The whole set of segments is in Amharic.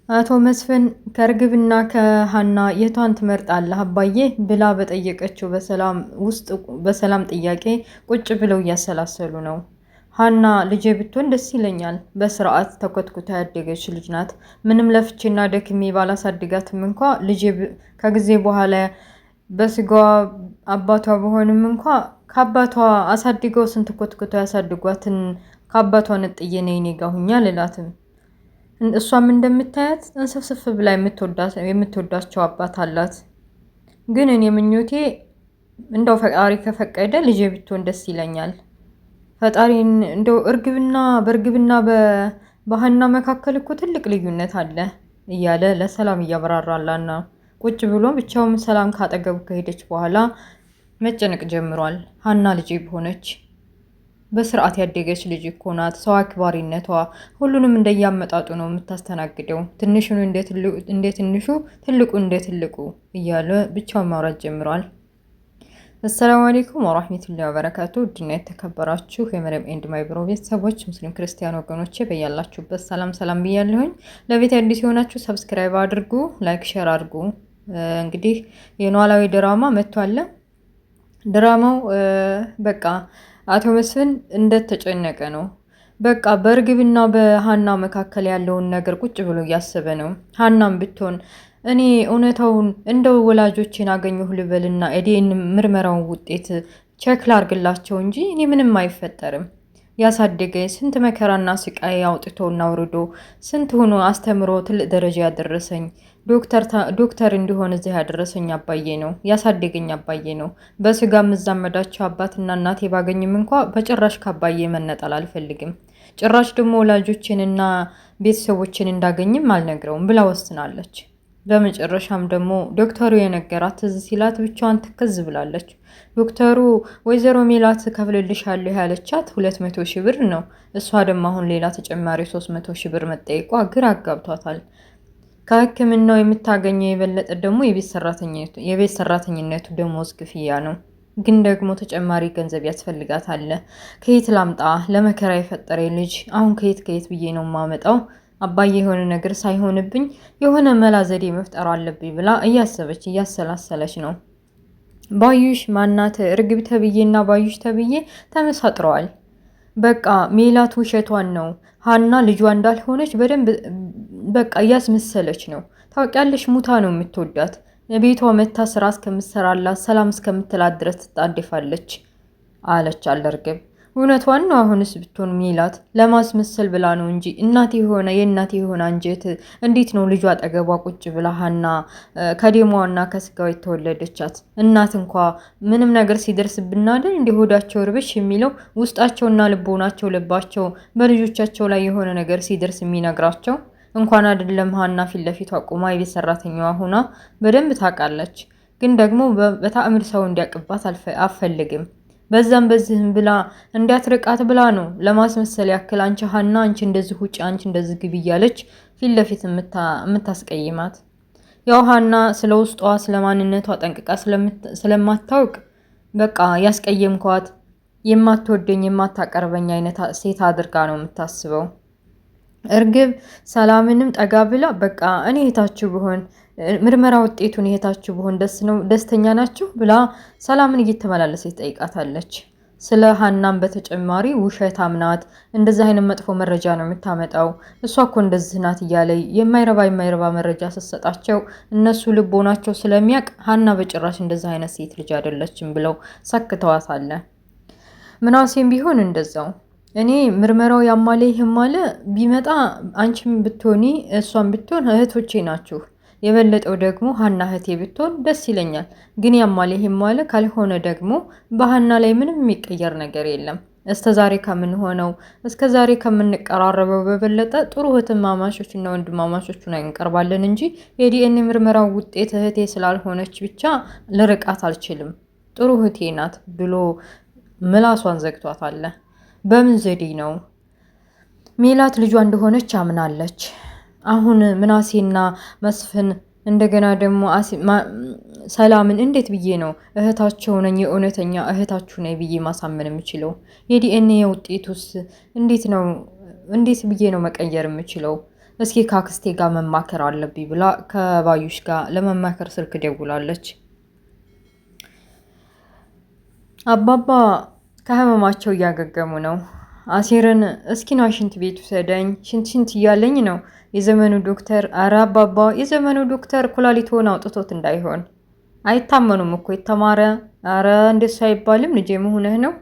አቶ መስፍን ከርግብና ከሃና የቷን ትመርጣለህ አባዬ ብላ በጠየቀችው በሰላም ጥያቄ ቁጭ ብለው እያሰላሰሉ ነው። ሃና ልጄ ብትሆን ደስ ይለኛል። በስርዓት ተኮትኩታ ያደገች ልጅ ናት። ምንም ለፍቼና ደክሜ ባላሳድጋትም እንኳ ልጄ ከጊዜ በኋላ በስጋዋ አባቷ በሆንም እንኳ ከአባቷ አሳድገው ስንት ኮትኩተው ያሳድጓትን ከአባቷ ነጥዬ ነይ እኔ ጋ ሁኛ ልላትም እሷም እንደምታያት እንስፍስፍ ብላ የምትወዳቸው አባት አላት። ግን እኔ ምኞቴ እንደው ፈጣሪ ከፈቀደ ልጄ ብትሆን ደስ ይለኛል። ፈጣሪን እንደው በእርግብና በሃና መካከል እኮ ትልቅ ልዩነት አለ እያለ ለሰላም እያበራራላና ቁጭ ብሎ ብቻውን ሰላም ካጠገቡ ከሄደች በኋላ መጨነቅ ጀምሯል። ሃና ልጄ በሆነች በስርዓት ያደገች ልጅ እኮ ናት። ሰው አክባሪነቷ ሁሉንም እንደያመጣጡ ነው የምታስተናግደው። ትንሹን እንደ ትንሹ፣ ትልቁ እንደ ትልቁ እያለ ብቻውን ማውራት ጀምሯል። አሰላሙ አለይኩም ወራህመቱላሂ ወበረካቱ። ውድና የተከበራችሁ የመረም ኤንድ ማይብሮ ቤተሰቦች ሙስሊም ክርስቲያን ወገኖቼ በያላችሁበት ሰላም ብያለሁኝ። ለቤት አዲስ የሆናችሁ ሰብስክራይብ አድርጉ፣ ላይክ ሼር አድርጉ። እንግዲህ የኖላዊ ድራማ መጥቷል። ድራማው በቃ አቶ መስፍን እንደተጨነቀ ነው። በቃ በእርግብና በሃና መካከል ያለውን ነገር ቁጭ ብሎ እያሰበ ነው። ሃናም ብትሆን እኔ እውነታውን እንደው ወላጆችን አገኘሁ ልበልና ኤዲኤን ምርመራውን ውጤት ቼክ ላርግላቸው እንጂ እኔ ምንም አይፈጠርም። ያሳደገኝ ስንት መከራና ስቃይ አውጥቶና አውርዶ ስንት ሆኖ አስተምሮ ትልቅ ደረጃ ያደረሰኝ ዶክተር እንዲሆን እዚህ ያደረሰኝ አባዬ ነው። ያሳደገኝ አባዬ ነው። በስጋ የምዛመዳቸው አባትና እናቴ ባገኝም እንኳ በጭራሽ ከአባዬ መነጠል አልፈልግም። ጭራሽ ደግሞ ወላጆችንና ቤተሰቦችን እንዳገኝም አልነግረውም ብላ ወስናለች። በመጨረሻም ደግሞ ዶክተሩ የነገራት ትዝ ሲላት ብቻዋን ትክዝ ብላለች። ዶክተሩ ወይዘሮ ሜላት ከፍልልሻለሁ ያለቻት 200 ሺህ ብር ነው። እሷ ደግሞ አሁን ሌላ ተጨማሪ 300 ሺህ ብር መጠየቋ ግራ አጋብቷታል። ከሕክምናው የምታገኘው የበለጠ ደግሞ የቤት ሰራተኝነቱ ደሞዝ ክፍያ ነው። ግን ደግሞ ተጨማሪ ገንዘብ ያስፈልጋታል። ከየት ላምጣ? ለመከራ የፈጠረ ልጅ አሁን ከየት ብዬ ነው የማመጣው? አባዬ የሆነ ነገር ሳይሆንብኝ የሆነ መላ ዘዴ መፍጠር አለብኝ ብላ እያሰላሰለች ነው። ባዩሽ ማናት? እርግብ ተብዬና ባዩሽ ተብዬ ተመሳጥረዋል። በቃ ሜላት ውሸቷን ነው። ሃና ልጇ እንዳልሆነች በደንብ በቃ እያስመሰለች ነው። ታውቂያለሽ፣ ሙታ ነው የምትወዳት። ቤቷ መታ ስራ እስከምትሰራላት ሰላም እስከምትላት ድረስ ትጣደፋለች አለች እርግብ። እውነቷን ነው። አሁንስ ብትሆን ሜላት ለማስመሰል ብላ ነው እንጂ የእናቴ የሆነ አንጀት እንዴት ነው ልጇ አጠገቧ ቁጭ ብላ ሃና ከደሟና ከስጋው የተወለደቻት እናት እንኳ ምንም ነገር ሲደርስብና አይደል እንደ ሆዳቸው ርብሽ የሚለው ውስጣቸውና ልባቸው በልጆቻቸው ላይ የሆነ ነገር ሲደርስ የሚነግራቸው እንኳን አይደለም ሃና ፊት ለፊቷ ቆማ የቤት ሰራተኛዋ ሆና በደንብ ታውቃለች። ግን ደግሞ በተአምር ሰው እንዲያቅባት አልፈልግም። በዚህም ብላ እንዲያትርቃት ብላ ነው ለማስመሰል ያክል አንቺ ሃና አንቺ እንደዚህ ውጪ አንቺ እንደዚህ ግቢ እያለች ፊት ለፊት የምታስቀይማት። ያው ሃና ስለ ውስጧ ስለ ማንነቷ ጠንቅቃ ስለማታውቅ በቃ ያስቀየምኳት የማትወደኝ የማታቀርበኝ አይነት ሴት አድርጋ ነው የምታስበው። እርግብ ሰላምንም ጠጋ ብላ በቃ እኔ እህታችሁ ብሆን ምርመራ ውጤቱን እህታችሁ ብሆን ደስተኛ ናችሁ ብላ ሰላምን እየተመላለሰች ጠይቃታለች። ስለ ሃናም በተጨማሪ ውሸታም ናት፣ እንደዚህ አይነት መጥፎ መረጃ ነው የምታመጣው፣ እሷ እኮ እንደዚህ ናት እያለ የማይረባ መረጃ ስትሰጣቸው እነሱ ልቦናቸው ስለሚያውቅ ሃና በጭራሽ እንደዚህ አይነት ሴት ልጅ አይደለችም ብለው ሰክተዋታል። ምናሴም ቢሆን እንደዛው እኔ ምርመራው ያማለ ይህማለ ቢመጣ አንቺም ብትሆኒ እሷም ብትሆን እህቶቼ ናችሁ። የበለጠው ደግሞ ሃና እህቴ ብትሆን ደስ ይለኛል። ግን ያማለ ይህማለ ካልሆነ ደግሞ በሃና ላይ ምንም የሚቀየር ነገር የለም። እስከዛሬ ከምንቀራረበው በበለጠ ጥሩ እህትማማቾችና ወንድማማቾቹን እንቀርባለን እንጂ የዲኤንኤ ምርመራው ውጤት እህቴ ስላልሆነች ብቻ ልርቃት አልችልም። ጥሩ እህቴ ናት ብሎ ምላሷን ዘግቷታል። በምን ዘዴ ነው? ሜላት ልጇ እንደሆነች አምናለች። አሁን ምናሴና መስፍን እንደገና ደግሞ ሰላምን እንዴት ብዬ ነው እህታቸው ነኝ የእውነተኛ እህታችሁ ነኝ ብዬ ማሳመን የምችለው? የዲኤንኤ ውጤቱስ እንዴት ብዬ ነው መቀየር የምችለው? እስኪ ካክስቴ ጋር መማከር አለብኝ ብላ ከባዩሽ ጋር ለመማከር ስልክ ደውላለች። አባባ ከህመማቸው እያገገሙ ነው። አሴርን እስኪና ሽንት ቤት ውሰደኝ፣ ሽንት እያለኝ ነው የዘመኑ ዶክተር። አረ አባባ የዘመኑ ዶክተር ኩላሊትዎን አውጥቶት እንዳይሆን። አይታመኑም እኮ የተማረ። አረ እንደሱ አይባልም ልጄ መሆንህ ነው።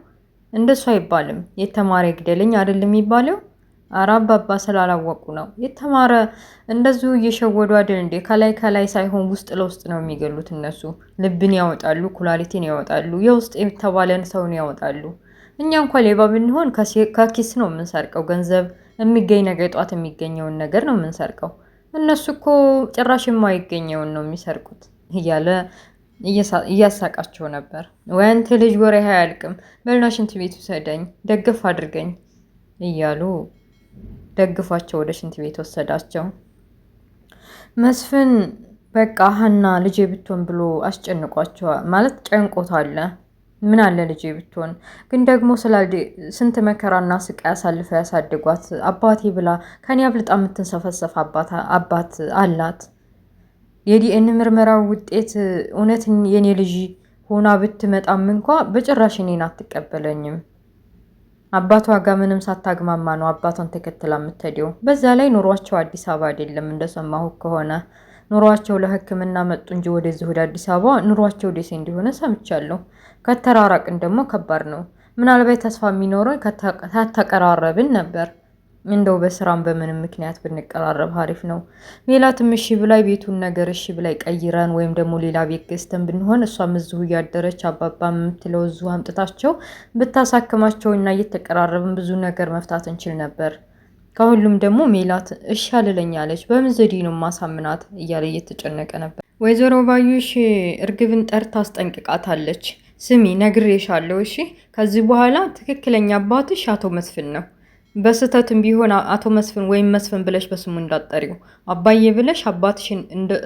እንደሱ አይባልም። የተማረ ይግደለኝ አይደለም የሚባለው። አረ አባባ ስላላወቁ ነው። የተማረ እንደዚሁ እየሸወዱ አይደል እንዴ? ከላይ ከላይ ሳይሆን ውስጥ ለውስጥ ነው የሚገሉት እነሱ። ልብን ያወጣሉ፣ ኩላሊትን ያወጣሉ፣ የውስጥ የተባለን ሰውን ያወጣሉ። እኛ እንኳን ሌባ ብንሆን ከኪስ ነው የምንሰርቀው። ገንዘብ የሚገኝ ነገር ጧት የሚገኘውን ነገር ነው የምንሰርቀው። እነሱ እኮ ጭራሽ የማይገኘውን ነው የሚሰርቁት እያለ እያሳቃቸው ነበር። ወይ አንተ ልጅ ወሬ አያልቅም፣ በልና ሽንት ቤት ውሰደኝ፣ ደግፍ አድርገኝ እያሉ ደግፏቸው ወደ ሽንት ቤት ወሰዳቸው። መስፍን በቃ ሀና ልጄ ብትሆን ብሎ አስጨንቋቸዋል። ማለት ጨንቆታል። ምን አለ ልጄ ብትሆን ግን ደግሞ ስንት መከራና ስቃይ አሳልፈው ያሳድጓት አባቴ ብላ ከኔ አብልጣ የምትንሰፈሰፍ አባት አላት። የዲኤን ምርመራው ውጤት እውነት የኔ ልጅ ሆና ብትመጣም እንኳ በጭራሽ እኔን አትቀበለኝም። አባቷ ጋር ምንም ሳታግማማ ነው አባቷን ተከትላ የምትሄደው። በዛ ላይ ኑሯቸው አዲስ አበባ አይደለም እንደሰማሁ ከሆነ ኑሯቸው ለሕክምና መጡ እንጂ ወደዚህ ወደ አዲስ አበባ ኑሯቸው ደሴ እንደሆነ ሰምቻለሁ። ከተራራቅን ደግሞ ከባድ ነው። ምናልባት ተስፋ የሚኖረው ከተቀራረብን ነበር። እንደው በስራም በምንም ምክንያት ብንቀራረብ አሪፍ ነው። ሜላትም እሺ ብላይ ቤቱን ነገር እሺ ብላይ ቀይረን ወይም ደግሞ ሌላ ቤት ገዝተን ብንሆን እሷም እዚሁ እያደረች አባባ የምትለው እዚሁ አምጥታቸው ብታሳክማቸው እና እየተቀራረብን ብዙ ነገር መፍታት እንችል ነበር። ከሁሉም ደግሞ ሜላት እሺ አልለኛለች። በምን ዘዴ ነው ማሳምናት እያለ እየተጨነቀ ነበር። ወይዘሮ ባዩሽ እርግብን ጠርታ አስጠንቅቃታለች። ስሚ ነግሬሻለሁ፣ እሺ ከዚህ በኋላ ትክክለኛ አባትሽ አቶ መስፍን ነው። በስተትም ቢሆን አቶ መስፍን ወይም መስፍን ብለሽ በስሙ እንዳጠሪው አባዬ ብለሽ አባትሽን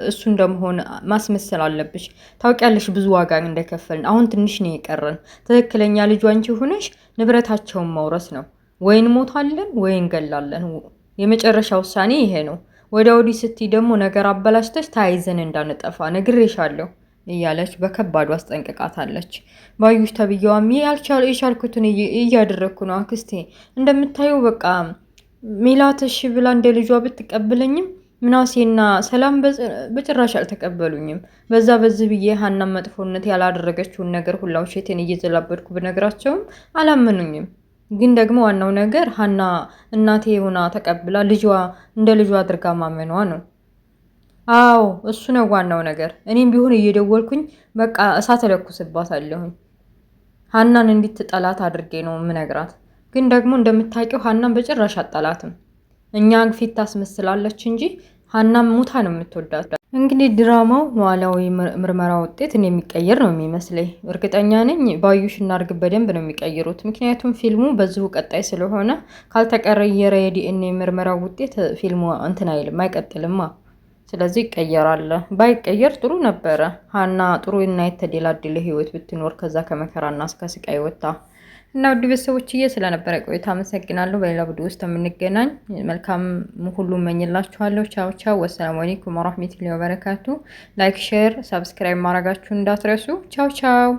እሱ እንደመሆን ማስመሰል አለብሽ። ታውቂያለሽ ብዙ ዋጋ እንደከፈልን። አሁን ትንሽ ነው የቀረን። ትክክለኛ ልጇ አንቺ ሆነሽ ንብረታቸውን መውረስ ነው። ወይ እንሞታለን ወይ እንገላለን። የመጨረሻ ውሳኔ ይሄ ነው። ወደ ወዲህ ስትይ ደግሞ ነገር አበላሽተሽ ተያይዘን እንዳንጠፋ ነግሬሻለሁ እያለች በከባዱ አስጠንቅቃታለች። ባዩሽ ተብዬዋም የቻልኩትን እያደረግኩ ነው አክስቴ። እንደምታየው በቃ ሜላት እሺ ብላ እንደ ልጇ ብትቀበለኝም ምናሴና ሰላም በጭራሽ አልተቀበሉኝም። በዚህ ብዬ ሀናን መጥፎነት ያላደረገችውን ነገር ሁላ ውሸቴን እየዘላበድኩ ብነግራቸውም አላመኑኝም። ግን ደግሞ ዋናው ነገር ሀና እናቴ ሆና ተቀብላ እንደ ልጇ አድርጋ ማመኗ ነው። አዎ እሱ ነው ዋናው ነገር። እኔም ቢሆን እየደወልኩኝ በቃ እሳት እለኩስባታለሁኝ። ሀናን እንድትጠላት አድርጌ ነው የምነግራት። ግን ደግሞ እንደምታውቂው ሀናን በጭራሽ አጠላትም። እኛ ፊት ታስመስላለች እንጂ ሀናም ሙታ ነው የምትወዳት። እንግዲህ ድራማው ኖላዊ ምርመራ ውጤትን የሚቀየር ነው የሚመስለኝ። እርግጠኛ ነኝ ባዩሽ እና እርግብ በደንብ ነው የሚቀይሩት። ምክንያቱም ፊልሙ በዚሁ ቀጣይ ስለሆነ ካልተቀየረ የዲኤንኤ ምርመራ ውጤት ፊልሙ እንትን አይልም አይቀጥልማ። ስለዚህ ይቀየራል። ባይቀየር ጥሩ ነበረ። ሀና ጥሩ እና የተደላደለ ህይወት ብትኖር ከዛ ከመከራና እስከ ስቃይ ወጣ እና ውድ ቤተሰቦችዬ ስለነበረ ቆይታ አመሰግናለሁ። በሌላ ቪዲዮ ውስጥ የምንገናኝ መልካም ሁሉ እመኝላችኋለሁ። ቻው ቻው። ወሰላሙ አለይኩም ወራህመቱላሂ ወበረካቱ። ላይክ፣ ሼር፣ ሰብስክራይብ ማድረጋችሁን እንዳትረሱ። ቻው ቻው።